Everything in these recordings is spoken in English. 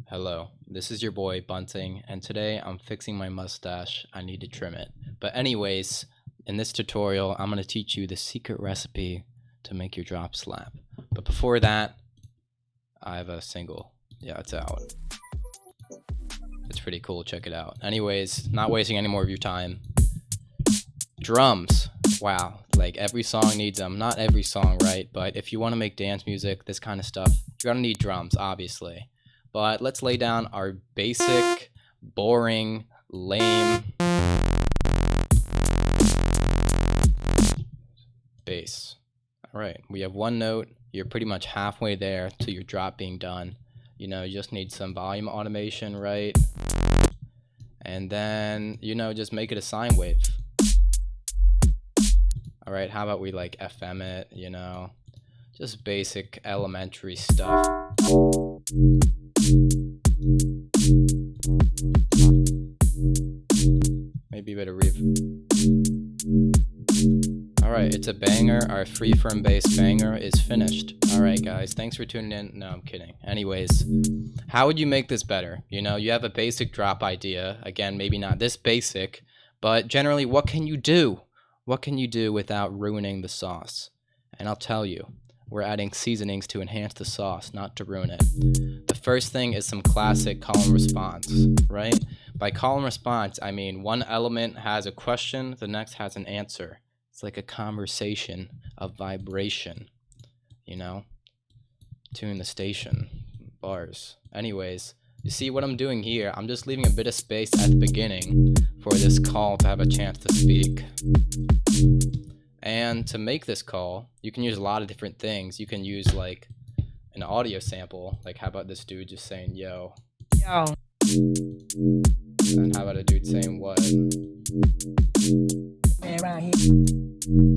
Hello, this is your boy Bunting, and today I'm fixing my mustache. I need to trim it. But anyways, in this tutorial, I'm going to teach you the secret recipe to make your drop slap. But before that, I have a single. Yeah, it's out. It's pretty cool, check it out. Anyways, not wasting any more of your time. Drums. Wow, like every song needs them. Not every song, right? But if you want to make dance music, this kind of stuff, you're going to need drums, obviously. But let's lay down our basic, boring, lame bass. All right, we have one note. You're pretty much halfway there to your drop being done. You know, you just need some volume automation, right? And then, you know, just make it a sine wave. All right, how about we like FM it, you know? Just basic elementary stuff. Maybe a bit of reverb. Alright, it's a banger. Our freeform bass banger is finished. Alright guys, thanks for tuning in. No, I'm kidding. Anyways, how would you make this better? You know, you have a basic drop idea. Again, maybe not this basic, but generally, what can you do? What can you do without ruining the sauce? And I'll tell you, we're adding seasonings to enhance the sauce, not to ruin it. The first thing is some classic call and response, right? By call and response, I mean one element has a question, the next has an answer. It's like a conversation, a vibration, you know? Tune the station, bars. Anyways, you see what I'm doing here? I'm just leaving a bit of space at the beginning for this call to have a chance to speak. And to make this call, you can use a lot of different things. You can use like an audio sample. Like how about this dude just saying, yo. Yo. And how about a dude saying what? Around here.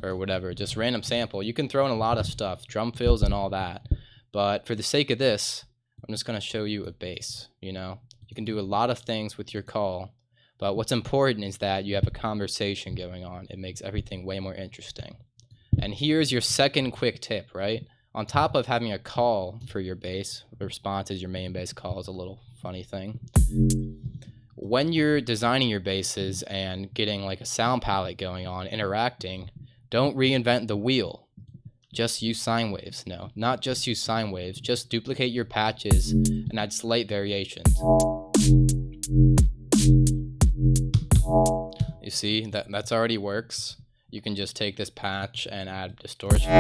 Or whatever, just random sample. You can throw in a lot of stuff, drum fills and all that. But for the sake of this, I'm just gonna show you a bass, you know? You can do a lot of things with your call. But what's important is that you have a conversation going on. It makes everything way more interesting. And here's your second quick tip, right? On top of having a call for your bass, the response is your main bass call is a little funny thing. When you're designing your basses and getting like a sound palette going on, interacting, don't reinvent the wheel. Just use sine waves. No, not just use sine waves. Just duplicate your patches and add slight variations. You see, that's already works. You can just take this patch and add distortion.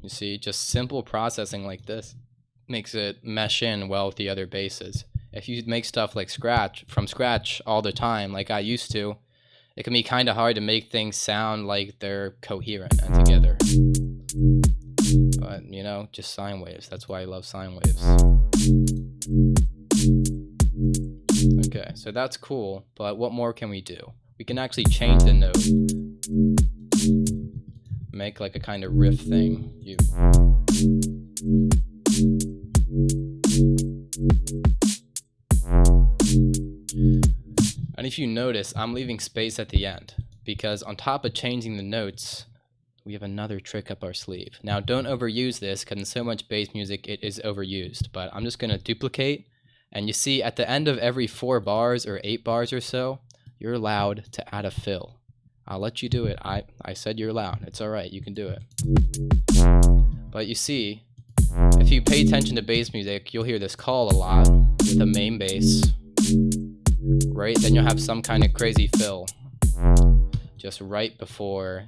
You see, just simple processing like this makes it mesh in well with the other basses. If you make stuff like from scratch all the time, like I used to, it can be kind of hard to make things sound like they're coherent and together. But, you know, just sine waves. That's why I love sine waves. Okay, so that's cool, but what more can we do? We can actually change the note. Make like a kind of riff thing. And if you notice, I'm leaving space at the end, because on top of changing the notes, we have another trick up our sleeve. Now, don't overuse this, because in so much bass music, it is overused. But I'm just going to duplicate. And you see, at the end of every 4 bars or 8 bars or so, you're allowed to add a fill. I'll let you do it. I said you're allowed. It's all right. You can do it. But you see, if you pay attention to bass music, you'll hear this call a lot with the main bass. Right? Then you'll have some kind of crazy fill just right before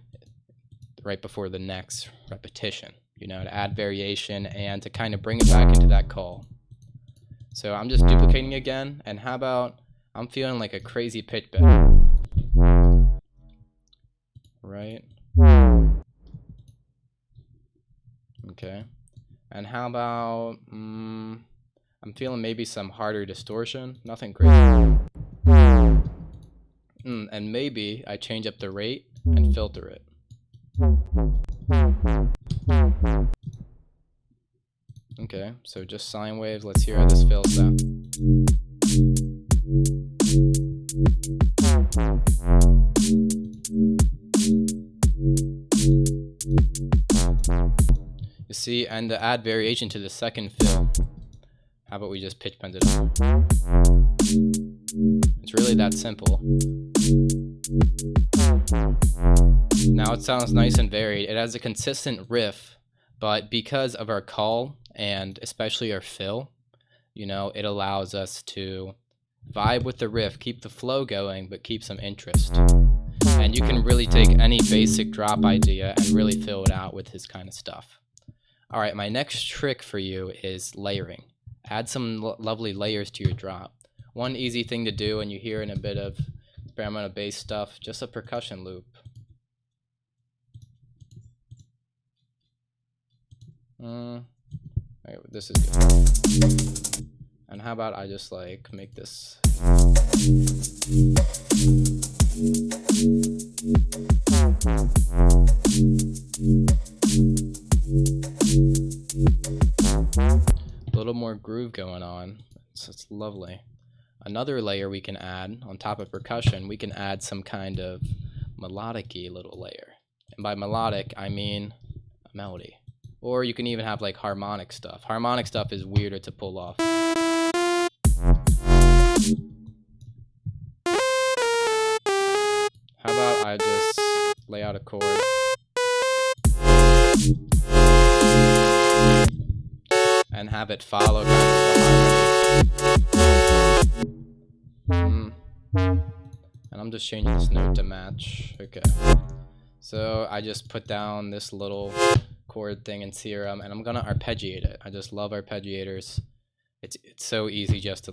the next repetition, you know, to add variation and to kind of bring it back into that call. So I'm just duplicating again, and how about I'm feeling like a crazy pitch bend, right? Okay, and how about I'm feeling maybe some harder distortion, nothing crazy. And maybe I change up the rate and filter it. Okay, so just sine waves. Let's hear how this feels out. You see, and to add variation to the second fill, how about we just pitch bend it up? It's really that simple. Now it sounds nice and varied. It has a consistent riff, but because of our call and especially our fill, you know, it allows us to vibe with the riff, keep the flow going, but keep some interest. And you can really take any basic drop idea and really fill it out with this kind of stuff. All right, my next trick for you is layering. Add some lovely layers to your drop. One easy thing to do when you hear in a bit of experimental bass stuff, just a percussion loop. Okay, this is good. And how about I just like make this. A little more groove going on. It's lovely. Another layer we can add on top of percussion, we can add some kind of melodic-y little layer. And by melodic, I mean a melody. Or you can even have like harmonic stuff. Harmonic stuff is weirder to pull off. How about I just lay out a chord and have it follow kind of the harmony. And I'm just changing this note to match. Okay. So I just put down this little chord thing in Serum and I'm gonna arpeggiate it. I just love arpeggiators. It's so easy just to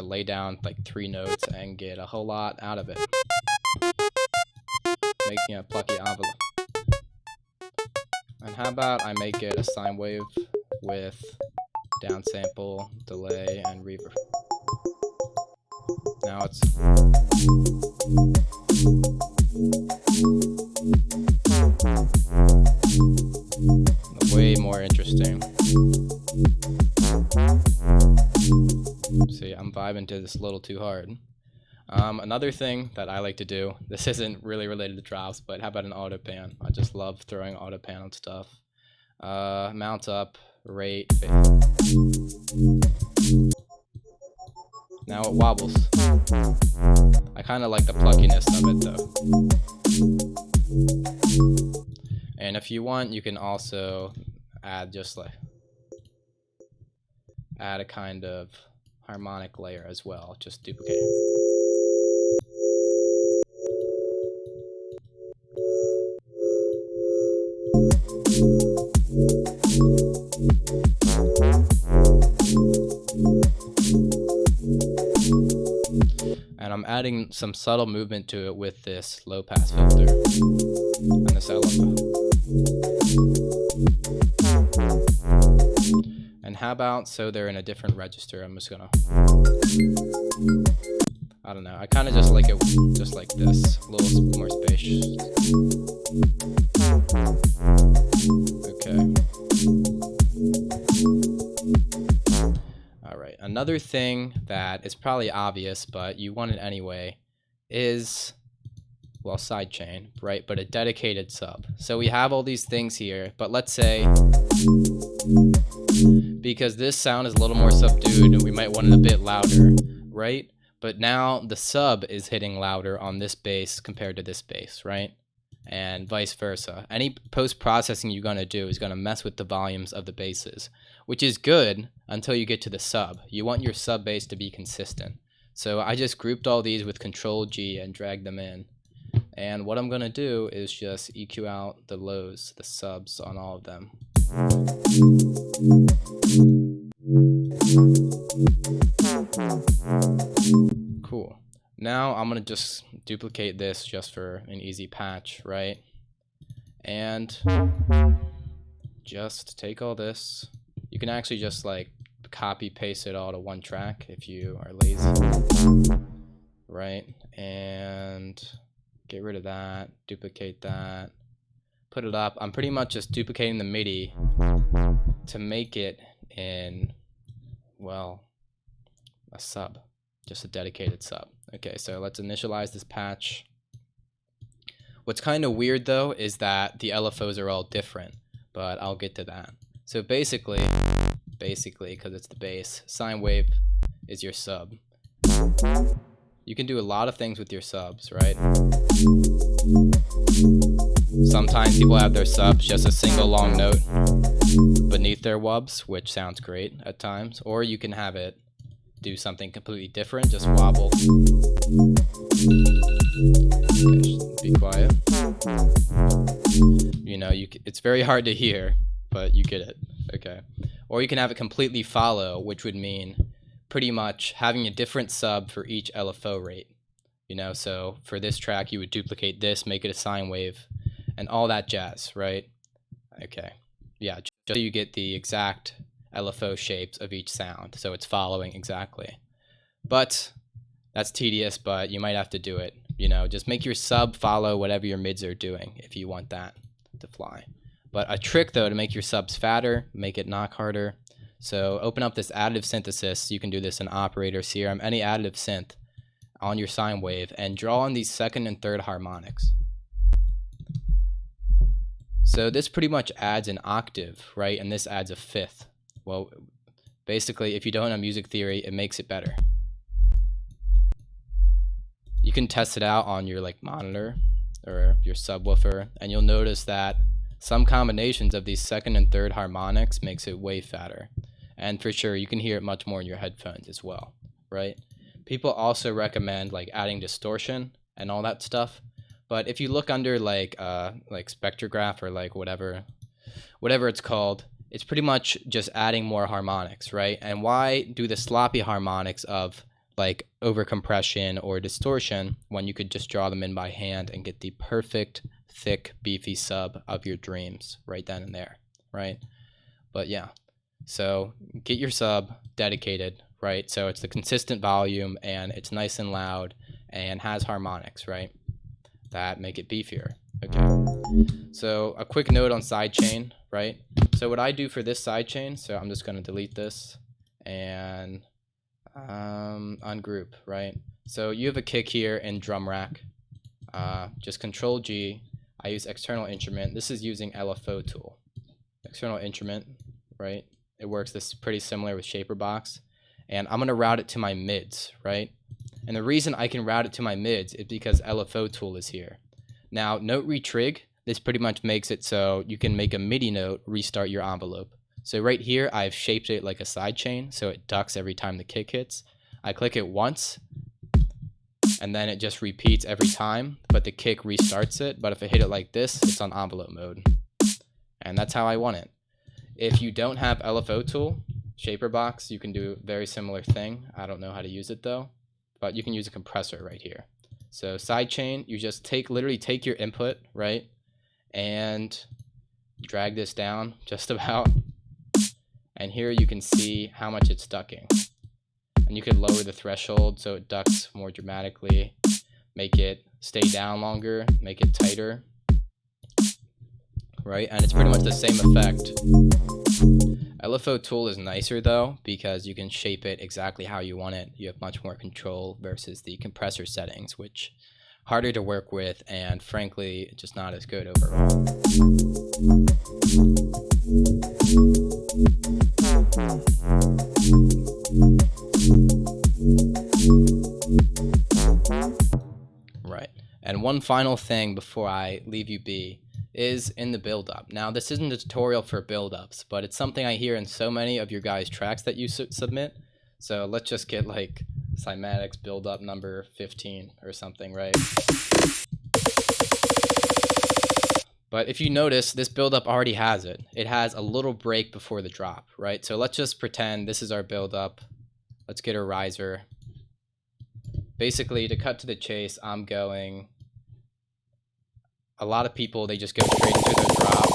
lay down like 3 notes and get a whole lot out of it. Making a plucky envelope. And how about I make it a sine wave with downsample, delay, and reverb. Now it's way more interesting. See, I'm vibing to this a little too hard. Another thing that I like to do, this isn't really related to drops, but how about an auto pan? I just love throwing auto pan on stuff. Mount up, rate, fade. Now it wobbles. I kind of like the pluckiness of it though. And if you want, you can also add add a kind of harmonic layer as well, just duplicate it. And I'm adding some subtle movement to it with this low pass filter and this LFO. And how about so they're in a different register? I'm just gonna, I don't know, I kind of just like it just like this, a little more spacious. Okay. Alright, another thing that is probably obvious, but you want it anyway, is, well, sidechain, right? But a dedicated sub. So we have all these things here, but let's say, because this sound is a little more subdued, we might want it a bit louder, right? But now the sub is hitting louder on this bass compared to this bass, right? And vice versa. Any post-processing you're going to do is going to mess with the volumes of the basses, which is good until you get to the sub. You want your sub bass to be consistent. So I just grouped all these with Control G and dragged them in. And what I'm going to do is just EQ out the lows, the subs on all of them. Cool. Now I'm going to just duplicate this just for an easy patch, right? And just take all this. You can actually just like copy paste it all to one track if you are lazy, right? And get rid of that, duplicate that, put it up. I'm pretty much just duplicating the MIDI to make it in, well, a sub, just a dedicated sub. Okay, so let's initialize this patch. What's kind of weird though is that the LFOs are all different, but I'll get to that. So basically, because it's the bass, sine wave is your sub. You can do a lot of things with your subs, right? Sometimes people have their subs just a single long note beneath their wubs, which sounds great at times. Or you can have it do something completely different, just wobble. Okay, be quiet. You know, it's very hard to hear, but you get it. Okay. Or you can have it completely follow, which would mean pretty much having a different sub for each LFO rate. You know, so for this track, you would duplicate this, make it a sine wave, and all that jazz, right? Okay. Yeah, just so you get the exact LFO shapes of each sound, so it's following exactly. But that's tedious, but you might have to do it. You know, just make your sub follow whatever your mids are doing if you want that to fly. But a trick though to make your subs fatter, make it knock harder. So open up this additive synthesis. You can do this in Operator, CRM, any additive synth on your sine wave, and draw on these second and third harmonics. So this pretty much adds an octave, right? And this adds a fifth. Well, basically, if you don't know music theory, it makes it better. You can test it out on your monitor or your subwoofer, and you'll notice that some combinations of these second and third harmonics makes it way fatter. And for sure, you can hear it much more in your headphones as well, right? People also recommend adding distortion and all that stuff. But if you look under like spectrograph or whatever it's called, it's pretty much just adding more harmonics, right? And why do the sloppy harmonics of overcompression or distortion when you could just draw them in by hand and get the perfect thick beefy sub of your dreams right then and there, right? But yeah, so get your sub dedicated, right? So it's the consistent volume and it's nice and loud and has harmonics, right? That make it beefier. Okay, so a quick note on sidechain, right? So what I do for this sidechain, so I'm just going to delete this and ungroup, right? So you have a kick here in drum rack. Just Control G. I use external instrument. This is using LFO tool. External instrument, right? It works this pretty similar with Shaper Box. And I'm going to route it to my mids, right? And the reason I can route it to my mids is because LFO tool is here. Now, note retrig, this pretty much makes it so you can make a MIDI note, restart your envelope. So right here, I've shaped it like a sidechain, so it ducks every time the kick hits. I click it once, and then it just repeats every time, but the kick restarts it. But if I hit it like this, it's on envelope mode. And that's how I want it. If you don't have LFO tool, Shaper Box, you can do a very similar thing. I don't know how to use it though, but you can use a compressor right here. So sidechain, you just literally take your input, right, and drag this down just about. And here you can see how much it's ducking. And you could lower the threshold so it ducks more dramatically, make it stay down longer, make it tighter, right? And it's pretty much the same effect. LFO tool is nicer though, because you can shape it exactly how you want it. You have much more control versus the compressor settings, which harder to work with and frankly just not as good overall. Right. And one final thing before I leave you be is in the buildup. Now, this isn't a tutorial for buildups, but it's something I hear in so many of your guys' tracks that you submit. So let's just get Cymatics buildup number 15 or something, right? But if you notice, this buildup already has it. It has a little break before the drop, right? So let's just pretend this is our buildup. Let's get a riser. Basically, to cut to the chase, I'm going... A lot of people, they just go straight into their drop.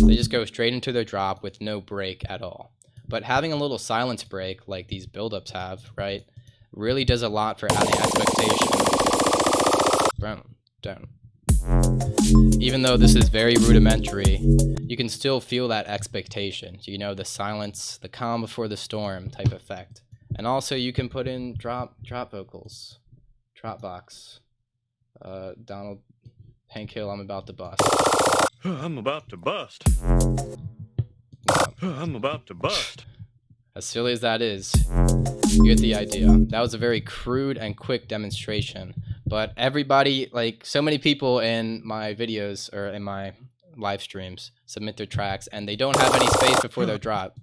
They just go straight into their drop with no break at all. But having a little silence break, like these buildups have, right, really does a lot for adding expectation. Down. Even though this is very rudimentary, you can still feel that expectation. You know, the silence, the calm before the storm type effect. And also you can put in drop vocals. Dropbox. Donald Pankhill, I'm about to bust. I'm about to bust. I'm about to bust. As silly as that is, you get the idea. That was a very crude and quick demonstration, but everybody, like so many people in my videos or in my live streams, submit their tracks and they don't have any space before their drop.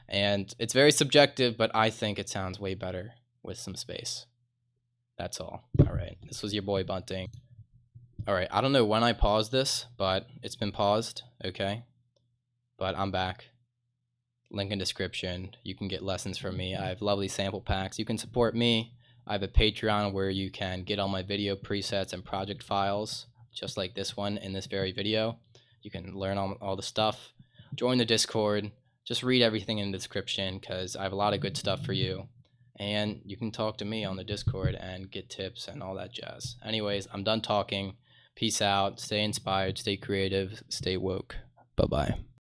And it's very subjective, but I think it sounds way better with some space. That's all. All right, this was your boy Bunting. All right, I don't know when I paused this, but it's been paused, okay? But I'm back. Link in description. You can get lessons from me. I have lovely sample packs. You can support me. I have a Patreon where you can get all my video presets and project files, just like this one in this very video. You can learn all the stuff. Join the Discord. Just read everything in the description because I have a lot of good stuff for you. And you can talk to me on the Discord and get tips and all that jazz. Anyways, I'm done talking. Peace out. Stay inspired. Stay creative. Stay woke. Bye-bye.